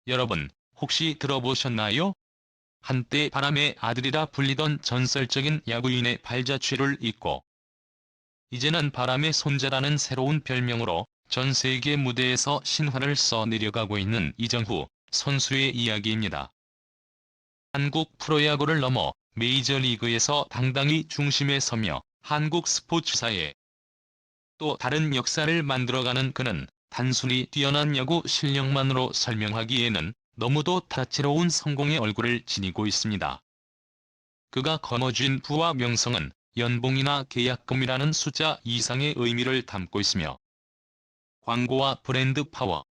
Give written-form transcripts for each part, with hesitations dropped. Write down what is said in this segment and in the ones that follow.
여러분, 혹시 들어보셨나요? 한때 바람의 아들이라 불리던 전설적인 야구인의 발자취를 잇고 이제는 바람의 손자라는 새로운 별명으로 전 세계 무대에서 신화를 써내려가고 있는 이정후 선수의 이야기입니다. 한국 프로야구를 넘어 메이저리그에서 당당히 중심에 서며 한국 스포츠사에 또 다른 역사를 만들어가는 그는 단순히 뛰어난 야구 실력만으로 설명하기에는 너무도 다채로운 성공의 얼굴을 지니고 있습니다. 그가 거머쥔 부와 명성은 연봉이나 계약금이라는 숫자 이상의 의미를 담고 있으며 광고와 브랜드 파워,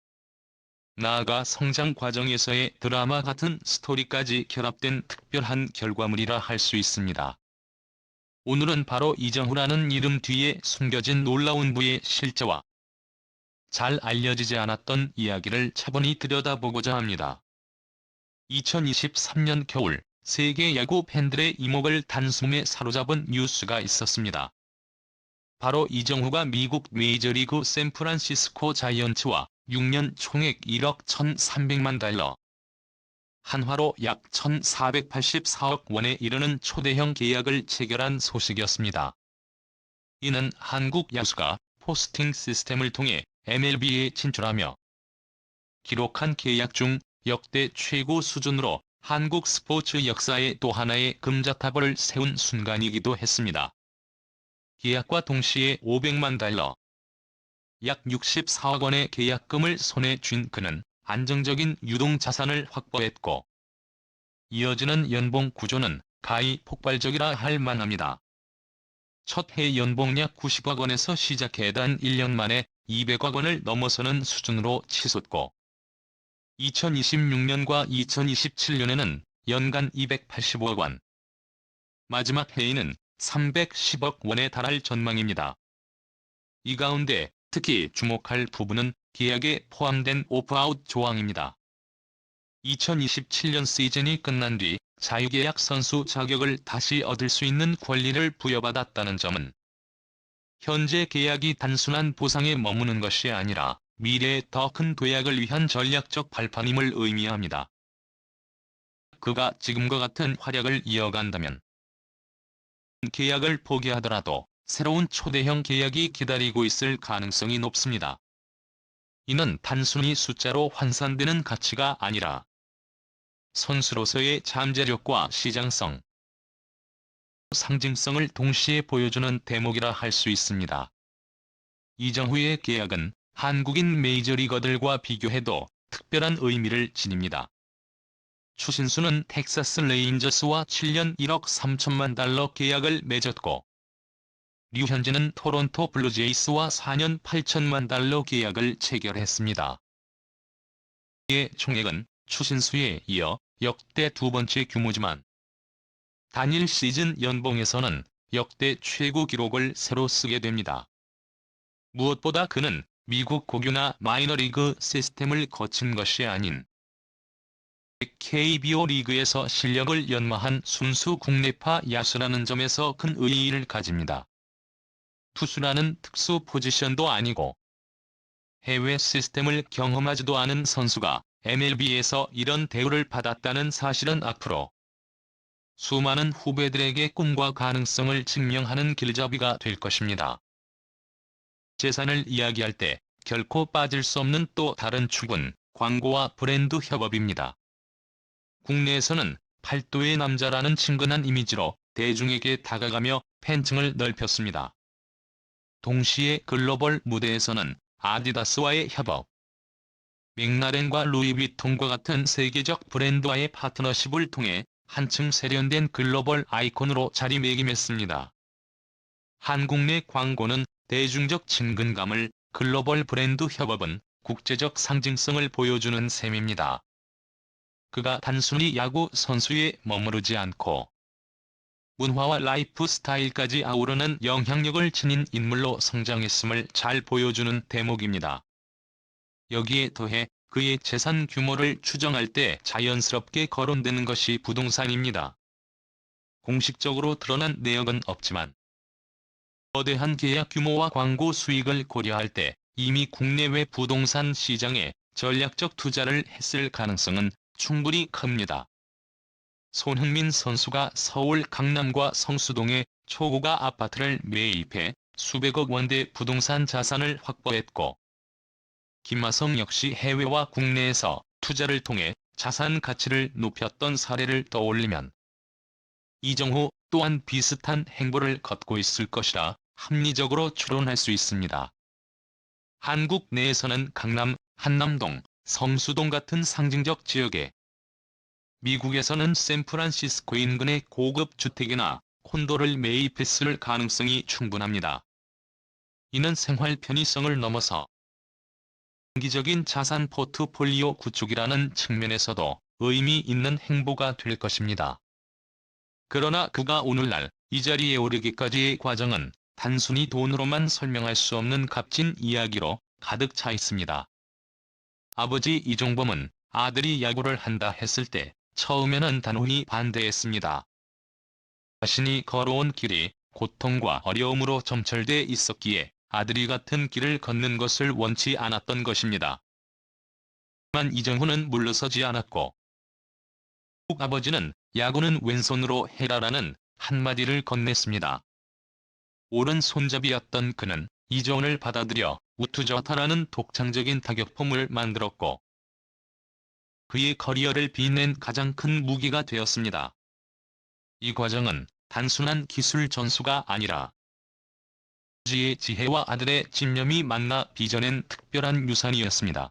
나아가 성장 과정에서의 드라마 같은 스토리까지 결합된 특별한 결과물이라 할 수 있습니다. 오늘은 바로 이정후라는 이름 뒤에 숨겨진 놀라운 부의 실제와 잘 알려지지 않았던 이야기를 차분히 들여다보고자 합니다. 2023년 겨울 세계 야구 팬들의 이목을 단숨에 사로잡은 뉴스가 있었습니다. 바로 이정후가 미국 메이저리그 샌프란시스코 자이언츠와 6년 총액 1억 1,300만 달러, 한화로 약 1,484억 원에 이르는 초대형 계약을 체결한 소식이었습니다. 이는 한국 야수가 포스팅 시스템을 통해 MLB에 진출하며 기록한 계약 중 역대 최고 수준으로 한국 스포츠 역사에 또 하나의 금자탑을 세운 순간이기도 했습니다. 계약과 동시에 500만 달러, 약 64억 원의 계약금을 손에 쥔 그는 안정적인 유동자산을 확보했고 이어지는 연봉 구조는 가히 폭발적이라 할 만합니다. 첫 해 연봉 약 90억 원에서 시작해 단 1년 만에 200억 원을 넘어서는 수준으로 치솟고 2026년과 2027년에는 연간 285억 원, 마지막 해에는 310억 원에 달할 전망입니다. 이 가운데 특히 주목할 부분은 계약에 포함된 오프아웃 조항입니다. 2027년 시즌이 끝난 뒤 자유계약 선수 자격을 다시 얻을 수 있는 권리를 부여받았다는 점은 현재 계약이 단순한 보상에 머무는 것이 아니라 미래의 더 큰 도약을 위한 전략적 발판임을 의미합니다. 그가 지금과 같은 활약을 이어간다면 계약을 포기하더라도 새로운 초대형 계약이 기다리고 있을 가능성이 높습니다. 이는 단순히 숫자로 환산되는 가치가 아니라 선수로서의 잠재력과 시장성, 상징성을 동시에 보여주는 대목이라 할 수 있습니다. 이정후의 계약은 한국인 메이저리거들과 비교해도 특별한 의미를 지닙니다. 추신수는 텍사스 레인저스와 7년 1억 3천만 달러 계약을 맺었고 류현진은 토론토 블루제이스와 4년 8천만 달러 계약을 체결했습니다. 이의 총액은 추신수에 이어 역대 두 번째 규모지만 단일 시즌 연봉에서는 역대 최고 기록을 새로 쓰게 됩니다. 무엇보다 그는 미국 고교나 마이너리그 시스템을 거친 것이 아닌 KBO 리그에서 실력을 연마한 순수 국내파 야수라는 점에서 큰 의의를 가집니다. 투수라는 특수 포지션도 아니고 해외 시스템을 경험하지도 않은 선수가 MLB에서 이런 대우를 받았다는 사실은 앞으로 수많은 후배들에게 꿈과 가능성을 증명하는 길잡이가 될 것입니다. 재산을 이야기할 때 결코 빠질 수 없는 또 다른 축은 광고와 브랜드 협업입니다. 국내에서는 팔도의 남자라는 친근한 이미지로 대중에게 다가가며 팬층을 넓혔습니다. 동시에 글로벌 무대에서는 아디다스와의 협업, 맥라렌과 루이비통과 같은 세계적 브랜드와의 파트너십을 통해 한층 세련된 글로벌 아이콘으로 자리매김했습니다. 한국 내 광고는 대중적 친근감을, 글로벌 브랜드 협업은 국제적 상징성을 보여주는 셈입니다. 그가 단순히 야구 선수에 머무르지 않고 문화와 라이프 스타일까지 아우르는 영향력을 지닌 인물로 성장했음을 잘 보여주는 대목입니다. 여기에 더해 그의 재산 규모를 추정할 때 자연스럽게 거론되는 것이 부동산입니다. 공식적으로 드러난 내역은 없지만 거대한 계약 규모와 광고 수익을 고려할 때 이미 국내외 부동산 시장에 전략적 투자를 했을 가능성은 충분히 큽니다. 손흥민 선수가 서울 강남과 성수동에 초고가 아파트를 매입해 수백억 원대 부동산 자산을 확보했고, 김하성 역시 해외와 국내에서 투자를 통해 자산 가치를 높였던 사례를 떠올리면 이정후 또한 비슷한 행보를 걷고 있을 것이라 합리적으로 추론할 수 있습니다. 한국 내에서는 강남, 한남동, 성수동 같은 상징적 지역에, 미국에서는 샌프란시스코 인근의 고급 주택이나 콘도를 매입했을 가능성이 충분합니다. 이는 생활 편의성을 넘어서 장기적인 자산 포트폴리오 구축이라는 측면에서도 의미 있는 행보가 될 것입니다. 그러나 그가 오늘날 이 자리에 오르기까지의 과정은 단순히 돈으로만 설명할 수 없는 값진 이야기로 가득 차 있습니다. 아버지 이종범은 아들이 야구를 한다 했을 때 처음에는 단호히 반대했습니다. 자신이 걸어온 길이 고통과 어려움으로 점철돼 있었기에 아들이 같은 길을 걷는 것을 원치 않았던 것입니다. 하지만 이정후는 물러서지 않았고, 아버지는 야구는 왼손으로 해라라는 한마디를 건넸습니다. 오른손잡이였던 그는 이 조언을 받아들여 우투저타라는 독창적인 타격폼을 만들었고, 그의 커리어를 빛낸 가장 큰 무기가 되었습니다. 이 과정은 단순한 기술 전수가 아니라 아버지의 지혜와 아들의 집념이 만나 빚어낸 특별한 유산이었습니다.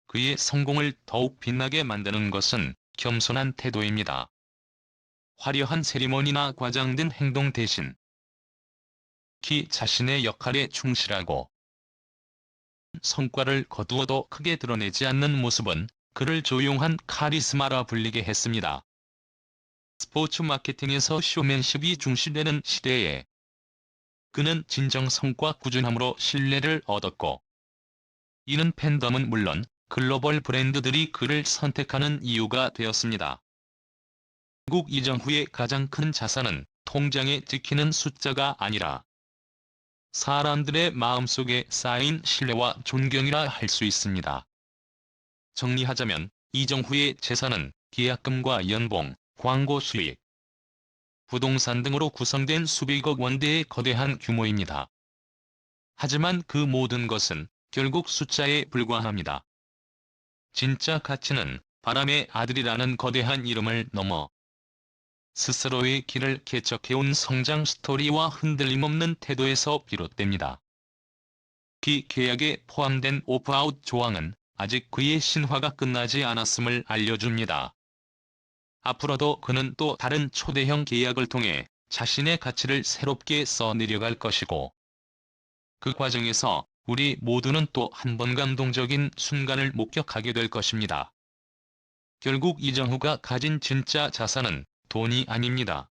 그의 성공을 더욱 빛나게 만드는 것은 겸손한 태도입니다. 화려한 세리머니나 과장된 행동 대신 특히 자신의 역할에 충실하고 성과를 거두어도 크게 드러내지 않는 모습은 그를 조용한 카리스마라 불리게 했습니다. 스포츠 마케팅에서 쇼맨십이 중시되는 시대에 그는 진정 성과 꾸준함으로 신뢰를 얻었고, 이는 팬덤은 물론 글로벌 브랜드들이 그를 선택하는 이유가 되었습니다. 미국 이정후의 가장 큰 자산은 통장에 찍히는 숫자가 아니라 사람들의 마음속에 쌓인 신뢰와 존경이라 할 수 있습니다. 정리하자면 이정후의 재산은 계약금과 연봉, 광고 수익, 부동산 등으로 구성된 수백억 원대의 거대한 규모입니다. 하지만 그 모든 것은 결국 숫자에 불과합니다. 진짜 가치는 바람의 아들이라는 거대한 이름을 넘어 스스로의 길을 개척해온 성장 스토리와 흔들림 없는 태도에서 비롯됩니다. 그 계약에 포함된 오프아웃 조항은 아직 그의 신화가 끝나지 않았음을 알려줍니다. 앞으로도 그는 또 다른 초대형 계약을 통해 자신의 가치를 새롭게 써내려갈 것이고, 그 과정에서 우리 모두는 또 한 번 감동적인 순간을 목격하게 될 것입니다. 결국 이정후가 가진 진짜 자산은 돈이 아닙니다.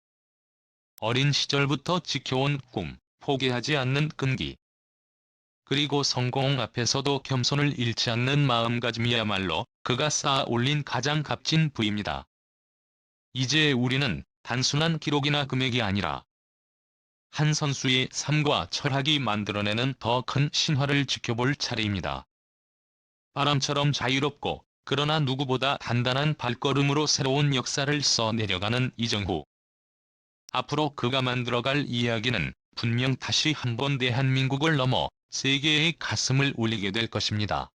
어린 시절부터 지켜온 꿈, 포기하지 않는 끈기, 그리고 성공 앞에서도 겸손을 잃지 않는 마음가짐이야말로 그가 쌓아 올린 가장 값진 부입니다. 이제 우리는 단순한 기록이나 금액이 아니라 한 선수의 삶과 철학이 만들어내는 더 큰 신화를 지켜볼 차례입니다. 바람처럼 자유롭고 그러나 누구보다 단단한 발걸음으로 새로운 역사를 써내려가는 이정후. 앞으로 그가 만들어갈 이야기는 분명 다시 한번 대한민국을 넘어 세계의 가슴을 울리게 될 것입니다.